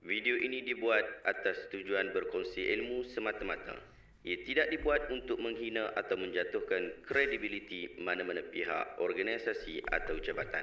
Video ini dibuat atas tujuan berkongsi ilmu semata-mata. Ia tidak dibuat untuk menghina atau menjatuhkan kredibiliti mana-mana pihak, organisasi atau jabatan.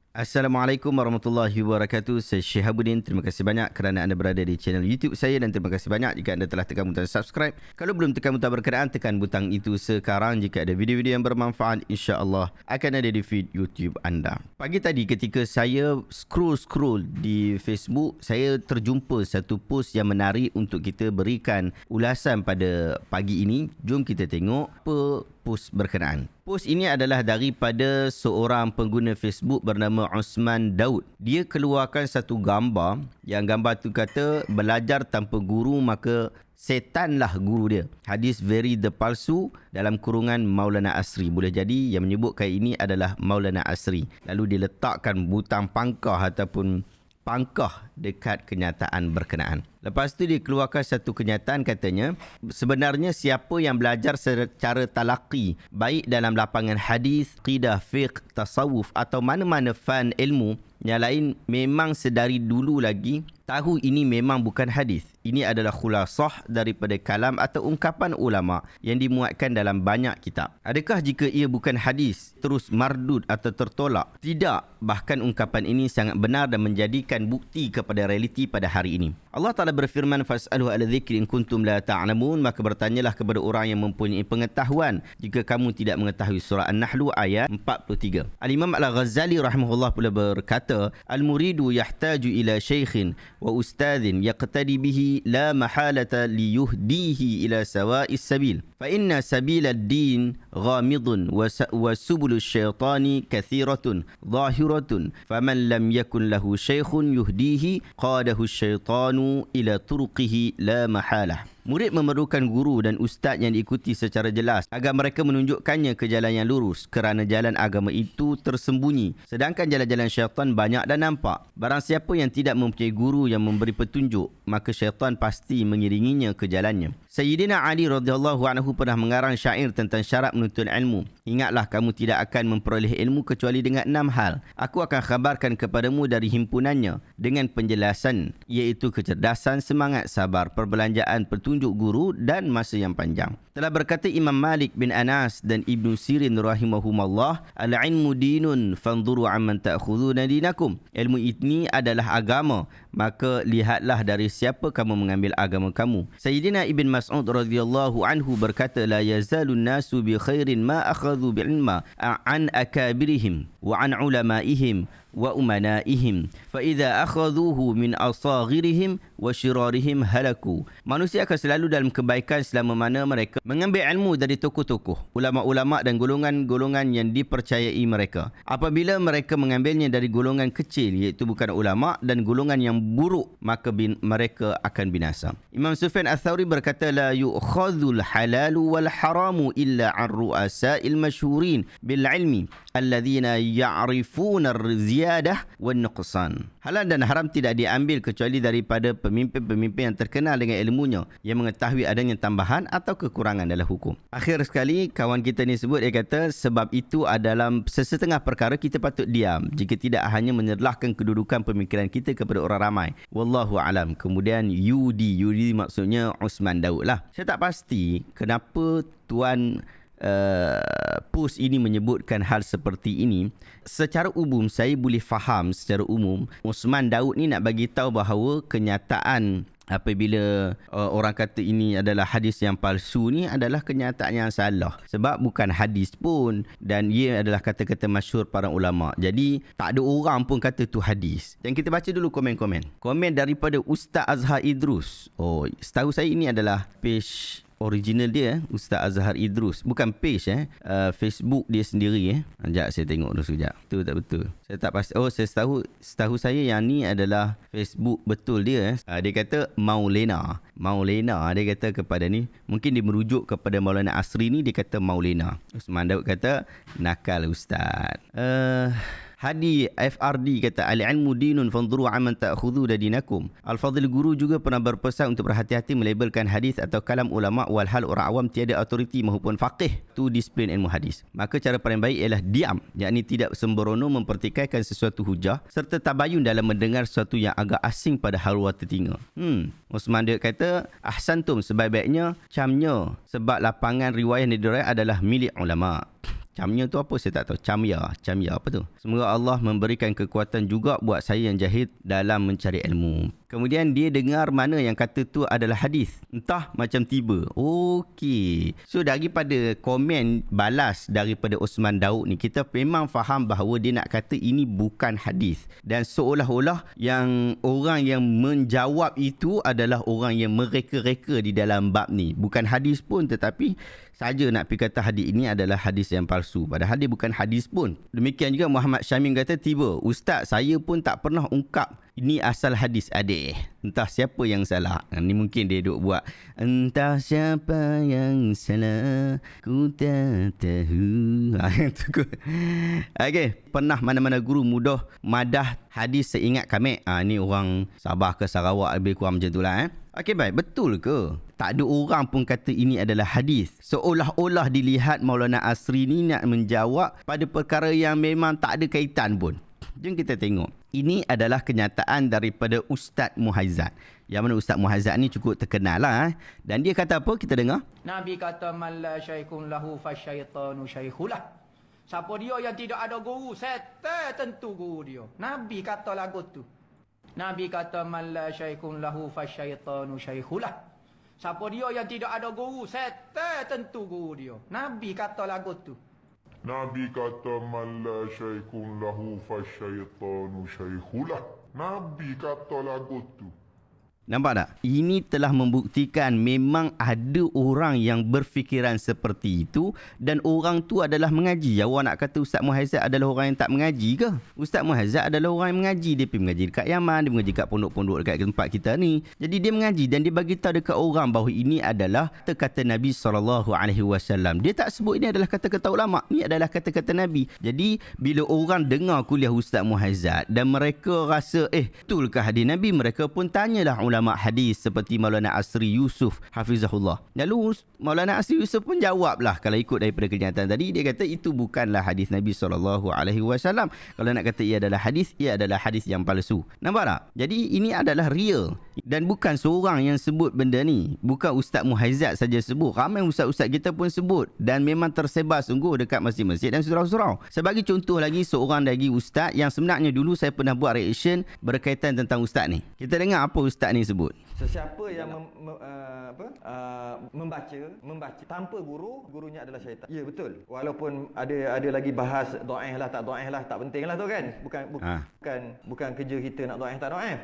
Assalamualaikum warahmatullahi wabarakatuh. Saya Syihabuddin. Terima kasih banyak kerana anda berada di channel YouTube saya dan terima kasih banyak jika anda telah tekan butang subscribe. Kalau belum tekan butang berkenaan, tekan butang itu sekarang. Jika ada video-video yang bermanfaat, insya-Allah akan ada di feed YouTube anda. Pagi tadi ketika saya scroll di Facebook, saya terjumpa satu post yang menarik untuk kita berikan ulasan pada pagi ini. Jom kita tengok apa post berkenaan. Post ini adalah daripada seorang pengguna Facebook bernama Osman Daud. Dia keluarkan satu gambar yang gambar tu kata belajar tanpa guru maka setanlah guru dia. Hadis very the palsu dalam kurungan Maulana Asri. Boleh jadi yang menyebutkan ini adalah Maulana Asri. Lalu diletakkan butang pangkah ataupun pangkah dekat kenyataan berkenaan. Lepas tu dia keluarkan satu kenyataan katanya, sebenarnya siapa yang belajar secara talaqi, baik dalam lapangan hadis, qidah, fiqh, tasawuf atau mana-mana fan ilmu yang lain, memang sedari dulu lagi tahu ini memang bukan hadis. Ini adalah khulasah daripada kalam atau ungkapan ulama yang dimuatkan dalam banyak kitab. Adakah jika ia bukan hadis terus mardud atau tertolak? Tidak, bahkan ungkapan ini sangat benar dan menjadikan bukti kepada realiti pada hari ini. Allah Ta'ala berfirman, fas'aluhu ala dzikri in kuntum la ta'lamun, maka bertanyalah kepada orang yang mempunyai pengetahuan jika kamu tidak mengetahui. Surah An-Nahl ayat 43. Al-Imam Al-Ghazali rahimahullah pula berkata, al-muridu yahtaju ila syaikhin wa ustadhin yaqtadi bihi la mahalata liyuhdihi ila sawa'is sabil fa inna sabila ad-din ghamidun wa subulu syaitani kathiratun zahiratun faman lam yakun lahu syaikhun yuhdihi qadahu syaitanu ila turuqihi la mahalah. Murid memerlukan guru dan ustaz yang diikuti secara jelas agar mereka menunjukkannya ke jalan yang lurus, kerana jalan agama itu tersembunyi, sedangkan jalan-jalan syaitan banyak dan nampak. Barang siapa yang tidak mempunyai guru yang memberi petunjuk, maka syaitan pasti mengiringinya ke jalannya. Sayyidina Ali radhiyallahu anhu pernah mengarang syair tentang syarat menuntut ilmu. Ingatlah, kamu tidak akan memperoleh ilmu kecuali dengan 6 hal. Aku akan khabarkan kepadamu dari himpunannya dengan penjelasan, iaitu kecerdasan, semangat, sabar, perbelanjaan, petunjuk guru dan masa yang panjang. Telah berkata Imam Malik bin Anas dan Ibnu Sirin rahimahumallah, al-ilmu dinun fanzuru amman ta'khuduna dinakum. Ilmu ini adalah agama, maka lihatlah dari siapa kamu mengambil agama kamu. Sayyidina Ibn Mas'ud radhiyallahu anhu berkata, la yazalun nasu bi khairin ma akhadhu bi'ilma an akabirihim wa an ulamaihim wa umanaihim fa idza akhadhuhu min asaghirihim wa shirarihim halaku. Manusia akan selalu dalam kebaikan selama mana mereka mengambil ilmu dari tokoh-tokoh, ulama-ulama dan golongan-golongan yang dipercayai mereka. Apabila mereka mengambilnya dari golongan kecil, iaitu bukan ulama, dan golongan yang buruk, maka mereka akan binasa. Imam Sufyan Ats-Tsauri berkata, la yu'khadhul halalu wal haramu illa an ru'asa'il masyhurin bil ilmi alladhina ya'rifuna ar-ziyadah wan nuqsan. Halal dan haram tidak diambil kecuali daripada pemimpin-pemimpin yang terkenal dengan ilmunya, yang mengetahui adanya tambahan atau kekurangan dalam hukum. Akhir sekali, kawan kita ni sebut, dia kata, sebab itu dalam sesetengah perkara kita patut diam, jika tidak hanya menyerlahkan kedudukan pemikiran kita kepada orang ramai. Wallahu alam. Kemudian Yudi maksudnya Osman Daud lah. Saya tak pasti kenapa tuan post ini menyebutkan hal seperti ini. Secara umum saya boleh faham, secara umum Osman Daud ni nak bagi tahu bahawa kenyataan apabila orang kata ini adalah hadis yang palsu ni adalah kenyataan yang salah, sebab bukan hadis pun dan ia adalah kata-kata masyhur para ulama. Jadi tak ada orang pun kata tu hadis. Dan kita baca dulu komen daripada Ustaz Azhar Idrus. Setahu saya ini adalah page original dia, Ustaz Azhar Idrus. Bukan page Facebook dia sendiri Sekejap saya tengok dulu sekejap. Betul tak betul? Saya tak pasti. Setahu saya yang ni adalah Facebook betul dia. Dia kata Maulena. Dia kata kepada ni, mungkin dia merujuk kepada Maulana Asri ni, dia kata Maulena. Usman Daud kata nakal ustaz. Hadi FRD kata al-ilmu dinun fanzuru amman ta'khudhu dinakum. Al-Fadhil Guru juga pernah berpesan untuk berhati-hati melabelkan hadis atau kalam ulama walhal orang awam tiada autoriti maupun faqih tu disiplin ilmu hadis. Maka cara paling baik ialah diam, yakni tidak sembrono mempertikaikan sesuatu hujah serta tabayun dalam mendengar sesuatu yang agak asing pada haluan telinga. Osman dia kata ahsantum, sebaik-baiknya camnya sebab lapangan riwayat yang diriwayat adalah milik ulama. Camnya tu apa saya tak tahu. Camya apa tu? Semoga Allah memberikan kekuatan juga buat saya yang jahil dalam mencari ilmu. Kemudian dia dengar mana yang kata tu adalah hadis. Entah macam tiba. Okey. So daripada komen balas daripada Osman Daud ni, kita memang faham bahawa dia nak kata ini bukan hadis. Dan seolah-olah yang orang yang menjawab itu adalah orang yang mereka-reka di dalam bab ni. Bukan hadis pun, tetapi saja nak pergi kata hadis ini adalah hadis yang palsu. Padahal dia bukan hadis pun. Demikian juga Muhammad Syamim kata, tiba ustaz saya pun tak pernah ungkap ini asal hadis adik. Entah siapa yang salah. Ni mungkin dia duk buat. Entah siapa yang salah, ku tak tahu. Okey. Pernah mana-mana guru mudah madah hadis seingat kami. Ni orang Sabah ke Sarawak lebih kurang macam tu lah. Okey baik. Betul ke? Tak ada orang pun kata ini adalah hadis. Seolah-olah dilihat Maulana Asri ni nak menjawab pada perkara yang memang tak ada kaitan pun. Jom kita tengok. Ini adalah kenyataan daripada Ustaz Muhazzat. Yang mana Ustaz Muhazzat ni cukup terkenal lah. Dan dia kata apa? Kita dengar. Nabi kata man la syaikun lahu fasyaitanu syaikhulah. Siapa dia yang tidak ada guru, setan tentu guru dia. Nabi kata lagu tu. Nabi kata man la syaikun lahu fasyaitanu syaikhulah. Siapa dia yang tidak ada guru, setan tentu guru dia. Nabi kata lagu tu. Nabi kata man la syaikun lahu fasyaitanu syaikhulah. Nabi kata lagu tu. Nampak tak? Ini telah membuktikan memang ada orang yang berfikiran seperti itu dan orang tu adalah mengaji. Awak nak kata Ustaz Muhazzat adalah orang yang tak mengaji ke? Ustaz Muhazzat adalah orang yang mengaji. Dia pergi mengaji dekat Yaman, dia mengaji dekat pondok-pondok dekat tempat kita ni. Jadi dia mengaji dan dia bagi tahu dekat orang bahawa ini adalah kata-kata Nabi SAW. Dia tak sebut ini adalah kata-kata ulama. Ini adalah kata-kata Nabi. Jadi bila orang dengar kuliah Ustaz Muhazzat dan mereka rasa betulkah hadis Nabi? Mereka pun tanyalah ulama hadis seperti Maulana Asri Yusuf hafizahullah. Lalu Maulana Asri Yusuf pun jawablah kalau ikut daripada kenyataan tadi. Dia kata itu bukanlah hadis Nabi SAW. Kalau nak kata ia adalah hadis yang palsu. Nampak tak? Jadi ini adalah real. Dan bukan seorang yang sebut benda ni. Bukan Ustaz Muhazzat saja sebut. Ramai ustaz-ustaz kita pun sebut. Dan memang tersebar sungguh dekat masjid-masjid dan surau-surau. Sebagai contoh lagi, seorang lagi ustaz yang sebenarnya dulu saya pernah buat reaction berkaitan tentang ustaz ni. Kita dengar apa ustaz ni sebut. Sesiapa yang membaca tanpa guru, gurunya adalah syaitan. Ya betul. Walaupun ada lagi bahas dhaif lah tak dhaif lah, tak penting lah tu kan. Bukan kerja kita nak dhaif tak dhaif.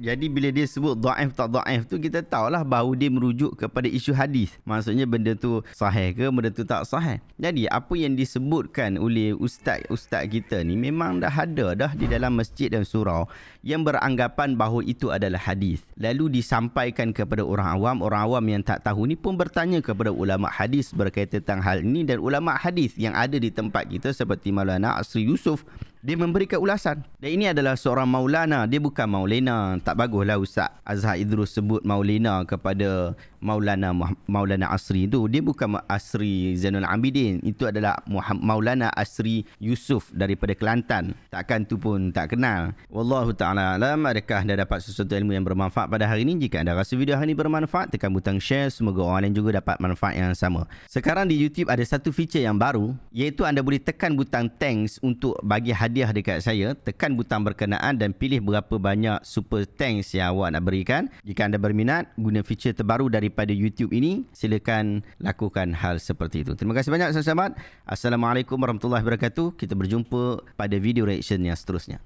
Jadi bila dia sebut dhaif tak dhaif tu, kita tahulah bahawa dia merujuk kepada isu hadis. Maksudnya benda tu sahih ke, benda tu tak sahih. Jadi apa yang disebutkan oleh ustaz kita ni memang dah ada dah di dalam masjid dan surau yang beranggapan bahawa itu adalah hadis. Lalu disampaikan kepada orang awam yang tak tahu ni pun bertanya kepada ulama hadis berkaitan tentang hal ini, dan ulama hadis yang ada di tempat kita seperti Maulana Asri Yusuf, dia memberikan ulasan. Dan ini adalah seorang maulana, dia bukan maulana. Tak baguslah Ustaz Azhar Idrus sebut maulana kepada Maulana Asri tu. Dia bukan Asri Zainul Abidin. Itu adalah Maulana Asri Yusuf daripada Kelantan. Takkan tu pun tak kenal. Wallahu ta'ala alam. Adakah anda dapat sesuatu ilmu yang bermanfaat pada hari ini? Jika anda rasa video hari ini bermanfaat, tekan butang share. Semoga orang lain juga dapat manfaat yang sama. Sekarang di YouTube ada satu feature yang baru, iaitu anda boleh tekan butang thanks untuk bagi hadiah dekat saya. Tekan butang berkenaan dan pilih berapa banyak super thanks yang awak nak berikan. Jika anda berminat guna feature terbaru daripada YouTube ini, silakan lakukan hal seperti itu. Terima kasih banyak sahabat. Assalamualaikum warahmatullahi wabarakatuh. Kita berjumpa pada video reaction yang seterusnya.